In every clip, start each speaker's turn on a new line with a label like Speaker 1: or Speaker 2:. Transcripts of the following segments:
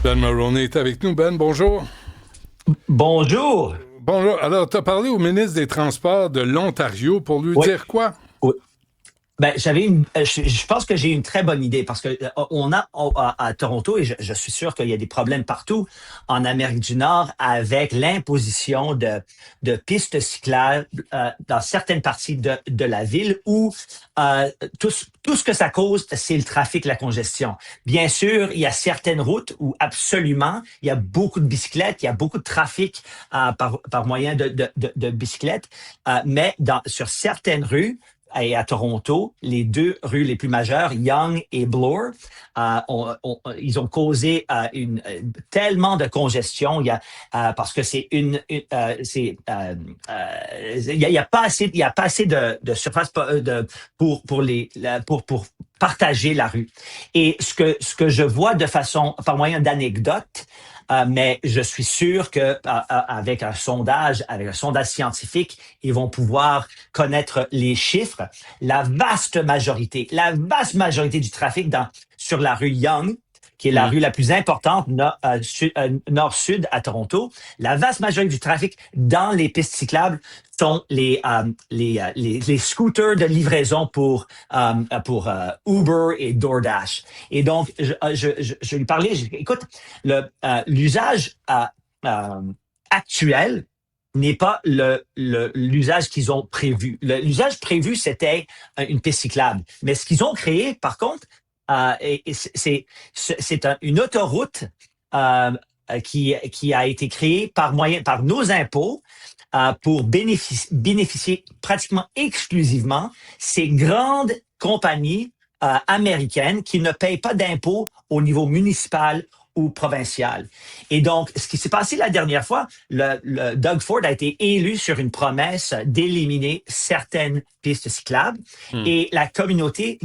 Speaker 1: Ben Mulroney est avec nous. Ben, bonjour.
Speaker 2: Bonjour.
Speaker 1: Bonjour. Alors, tu as parlé au ministre des Transports de l'Ontario pour lui
Speaker 2: Oui,
Speaker 1: dire quoi?
Speaker 2: oui. Ben, je pense que j'ai une très bonne idée parce que on a à Toronto et je suis sûr qu'il y a des problèmes partout en Amérique du Nord avec l'imposition de pistes cyclables dans certaines parties de la ville où euh, tout ce que ça cause, c'est le trafic, la congestion. Bien sûr, il y a certaines routes où absolument il y a beaucoup de bicyclettes, il y a beaucoup de trafic par moyen de bicyclettes, mais sur certaines rues et à Toronto, les deux rues les plus majeures, Yonge et Bloor, ils ont causé tellement de congestion. Parce que il y a pas assez, il y a pas assez de surface pour partager la rue. Et ce que je vois de façon par moyen d'anecdote, mais je suis sûr que avec un sondage scientifique, ils vont pouvoir connaître les chiffres. La vaste majorité du trafic sur la rue Yonge, qui est la
Speaker 1: Hmm.
Speaker 2: rue la plus importante nord-sud à Toronto, la vaste majorité du trafic dans les pistes cyclables sont les scooters de livraison pour Uber et DoorDash. Et donc, je lui parlais, écoute, l'usage euh, actuel n'est pas l'usage qu'ils ont prévu. L'usage prévu, c'était une piste cyclable. Mais ce qu'ils ont créé, par contre, c'est une autoroute euh, qui a été créée par nos impôts pour bénéficier pratiquement exclusivement ces grandes compagnies américaines qui ne payent pas d'impôts au niveau municipal ou provincial. Et donc, ce qui s'est passé la dernière fois, le Doug Ford a été élu sur une promesse d'éliminer certaines pistes cyclables
Speaker 1: Hmm.
Speaker 2: et la communauté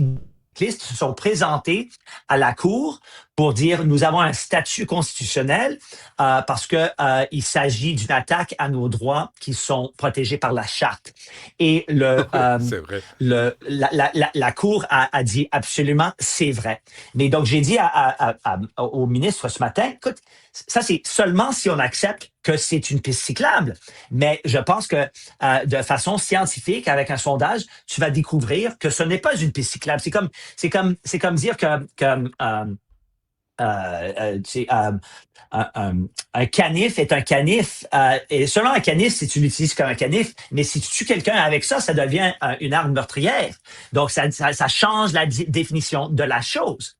Speaker 2: se sont présentés à la Cour pour dire nous avons un statut constitutionnel parce que il s'agit d'une attaque à nos droits qui sont protégés par la charte. Et
Speaker 1: Oui, c'est vrai.
Speaker 2: la Cour a dit absolument c'est vrai. Mais donc j'ai dit au ministre ce matin, écoute, ça c'est seulement si on accepte que c'est une piste cyclable. Mais je pense que de façon scientifique, avec un sondage, tu vas découvrir que ce n'est pas une piste cyclable. C'est comme dire un canif est un canif. Et selon un canif, si tu l'utilises comme un canif, mais si tu tues quelqu'un avec ça, ça devient une arme meurtrière. Donc, ça change la définition de la chose.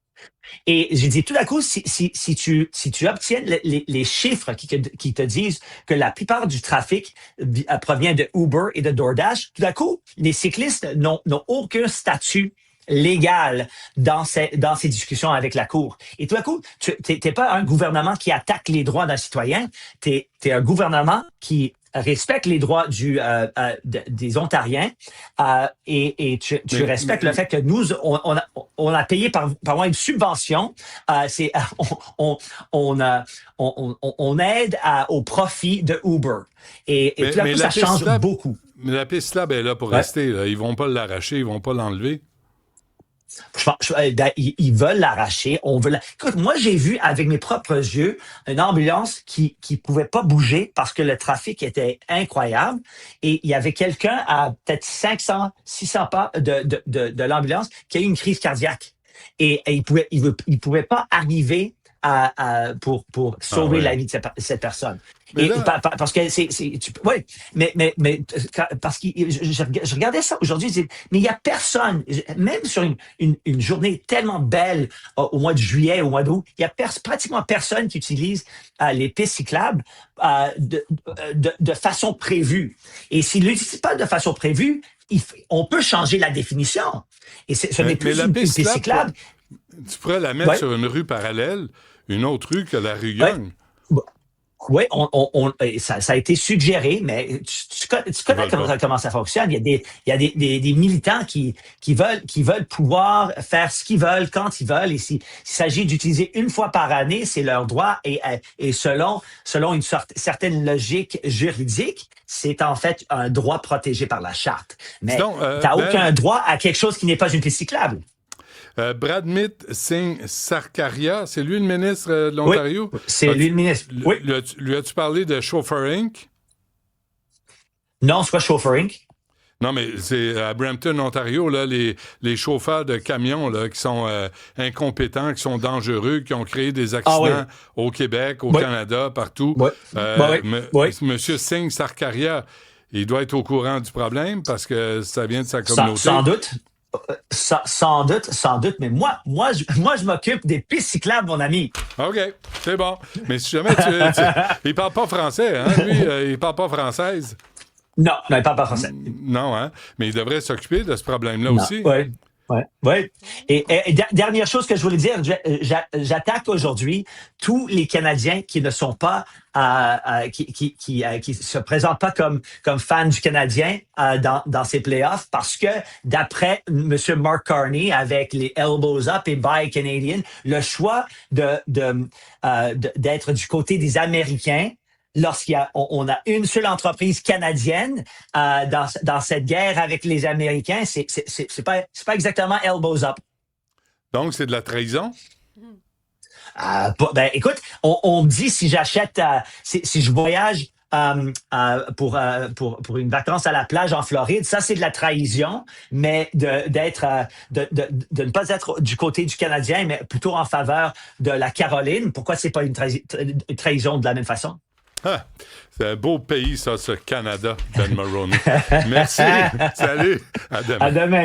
Speaker 2: Et j'ai dit, tout à coup, si tu obtiens les chiffres qui te disent que la plupart du trafic provient de Uber et de DoorDash, tout à coup, les cyclistes n'ont aucun statut légal dans ces discussions avec la Cour. Et tout à coup, tu n'es pas un gouvernement qui attaque les droits d'un citoyen, tu es un gouvernement qui respecte les droits des Ontariens et tu
Speaker 1: Mais,
Speaker 2: respectes le
Speaker 1: mais,
Speaker 2: fait que nous, on a payé par moyen de subvention, c'est, on, a- on aide au profit de Uber. Et
Speaker 1: mais,
Speaker 2: tout à
Speaker 1: mais
Speaker 2: coup,
Speaker 1: la
Speaker 2: ça
Speaker 1: piste
Speaker 2: change
Speaker 1: lab,
Speaker 2: beaucoup.
Speaker 1: mais la piste lab est là pour
Speaker 2: Ouais.
Speaker 1: rester. Là. Ils vont pas l'arracher, ils vont pas l'enlever.
Speaker 2: Ils veulent l'arracher. Écoute, moi, j'ai vu avec mes propres yeux une ambulance qui pouvait pas bouger parce que le trafic était incroyable. Et il y avait quelqu'un à peut-être 500, 600 pas de l'ambulance qui a eu une crise cardiaque. Et il pouvait pas arriver pour
Speaker 1: Ah
Speaker 2: sauver la
Speaker 1: ouais.
Speaker 2: vie de cette personne.
Speaker 1: Mais
Speaker 2: Et
Speaker 1: là,
Speaker 2: parce que ouais, mais parce que je regardais ça aujourd'hui, mais il y a personne, même sur une journée tellement belle au mois de juillet, au mois d'août, il y a pratiquement personne qui utilise les pistes cyclables de façon prévue. Et s'ils ne l'utilisent pas de façon prévue, on peut changer la définition. Et ce n'est
Speaker 1: mais
Speaker 2: plus
Speaker 1: la
Speaker 2: une
Speaker 1: piste
Speaker 2: piste
Speaker 1: lab,
Speaker 2: cyclable.
Speaker 1: tu pourrais la mettre
Speaker 2: Oui,
Speaker 1: sur une rue parallèle, une autre rue que la rue
Speaker 2: oui.
Speaker 1: Young.
Speaker 2: Oui, ça a été suggéré, mais tu
Speaker 1: Ils
Speaker 2: connais
Speaker 1: veulent pas.
Speaker 2: comment ça fonctionne. Il y a des militants qui veulent pouvoir faire ce qu'ils veulent quand ils veulent. Et s'il s'agit d'utiliser une fois par année, c'est leur droit. Et selon une certaine logique juridique, c'est en fait un droit protégé par la charte.
Speaker 1: Dis
Speaker 2: Mais
Speaker 1: donc,
Speaker 2: tu n'as aucun
Speaker 1: Ben,
Speaker 2: droit à quelque chose qui n'est pas une piste cyclable.
Speaker 1: Bradmit Singh Sarkaria, c'est lui le ministre de l'Ontario?
Speaker 2: Oui, c'est lui le ministre. Oui.
Speaker 1: Lui as-tu parlé de Chauffeur Inc.?
Speaker 2: Non, c'est pas Chauffeur Inc.
Speaker 1: Non, mais c'est à Brampton, Ontario, là, les chauffeurs de camions là, qui sont incompétents, qui sont dangereux, qui ont créé des accidents au Québec, au Canada, partout. Monsieur Singh Sarkaria, il doit être au courant du problème parce que ça vient de sa communauté.
Speaker 2: Sans doute. Sans doute, mais moi, je m'occupe des pistes cyclables, mon ami.
Speaker 1: OK, c'est bon. Mais si jamais il parle pas français, hein? Lui, il parle pas française.
Speaker 2: Non, il parle pas français.
Speaker 1: Non, hein? Mais il devrait s'occuper de ce problème-là aussi.
Speaker 2: Oui. Et dernière chose que je voulais dire, j'attaque aujourd'hui tous les Canadiens qui ne sont pas, qui se présentent pas comme fans du Canadien dans ces playoffs parce que d'après M. Mark Carney avec les Elbows Up et Buy Canadian, le choix d'être du côté des Américains on a une seule entreprise canadienne dans cette guerre avec les Américains, c'est pas exactement elbows up.
Speaker 1: Donc c'est de la trahison.
Speaker 2: Écoute, on me dit si j'achète, si je voyage pour une vacance à la plage en Floride, ça c'est de la trahison, mais de ne pas être du côté du Canadien, mais plutôt en faveur de la Caroline. Pourquoi c'est pas une trahison de la même façon?
Speaker 1: Ah, c'est un beau pays, ça, ce Canada, Ben Mulroney. Merci. Salut. À demain.
Speaker 2: À demain.